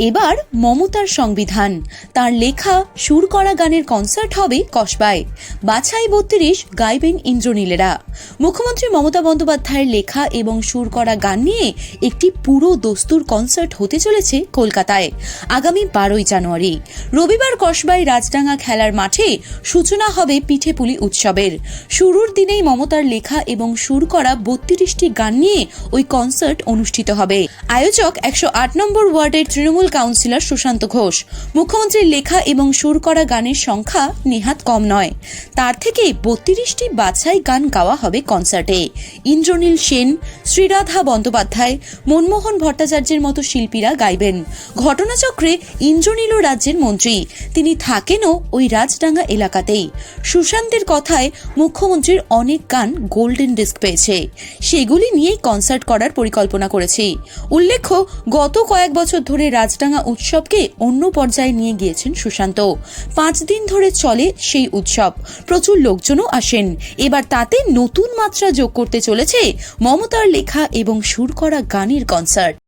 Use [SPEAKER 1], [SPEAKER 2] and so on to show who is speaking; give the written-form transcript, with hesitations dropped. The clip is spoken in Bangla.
[SPEAKER 1] এবার মমতার সংবিধান, তার লেখা সুর করা গানের কনসার্ট হবে কসবায়। বাছাই ৩২ গাইবেন ইন্দ্রনীলেরা। মুখ্যমন্ত্রী মমতা বন্দ্যোপাধ্যায়ের লেখা এবং সুর করা গান নিয়ে একটি পুরো দস্তুর কনসার্ট হতে চলেছে কলকাতায় আগামী ১২ই জানুয়ারি। রবিবার কসবায় রাজডাঙ্গা খেলার মাঠে সূচনা হবে পিঠেপুলি উৎসবের। শুরুর দিনেই মমতার লেখা এবং সুর করা ৩২টি গান নিয়ে ওই কনসার্ট অনুষ্ঠিত হবে। আয়োজক ১০৮ নম্বর ওয়ার্ডের তৃণমূল কাউন্সিলর সুশান্ত ঘোষ। মুখ্যমন্ত্রীর লেখা এবং সুর করা গানের সংখ্যা নেহাত কম নয়, তার থেকে ৩২টি বাছাই গান গাওয়া হবে কনসার্টে। ইন্দ্রনীল সেন, শ্রীরাধা বন্দ্যোপাধ্যায়, মনমোহন ভট্টাচার্যের মতো শিল্পীরা গাইবেন। ঘটনাচক্রে ইন্দ্রনীলও রাজ্যের মন্ত্রী, তিনি থাকেনও ওই রাজডাঙ্গা এলাকাতেই। সুশান্তের কথায় মুখ্যমন্ত্রীর অনেক গান গোল্ডেন ডিস্ক পেয়েছে, সেগুলি নিয়েই কনসার্ট করার পরিকল্পনা করেছি। উল্লেখ্য, গত কয়েক বছর ধরে রাজডাঙ্গা উৎসবকে অন্য পর্যায়ে নিয়ে গিয়েছেন সুশান্ত। ৫ দিন ধরে চলে সেই উৎসব, প্রচুর লোকজনও আসেন। এবার তাতে নতুন মাত্রা যোগ করতে চলেছে মমতার লেখা এবং সুর করা গানের কনসার্ট।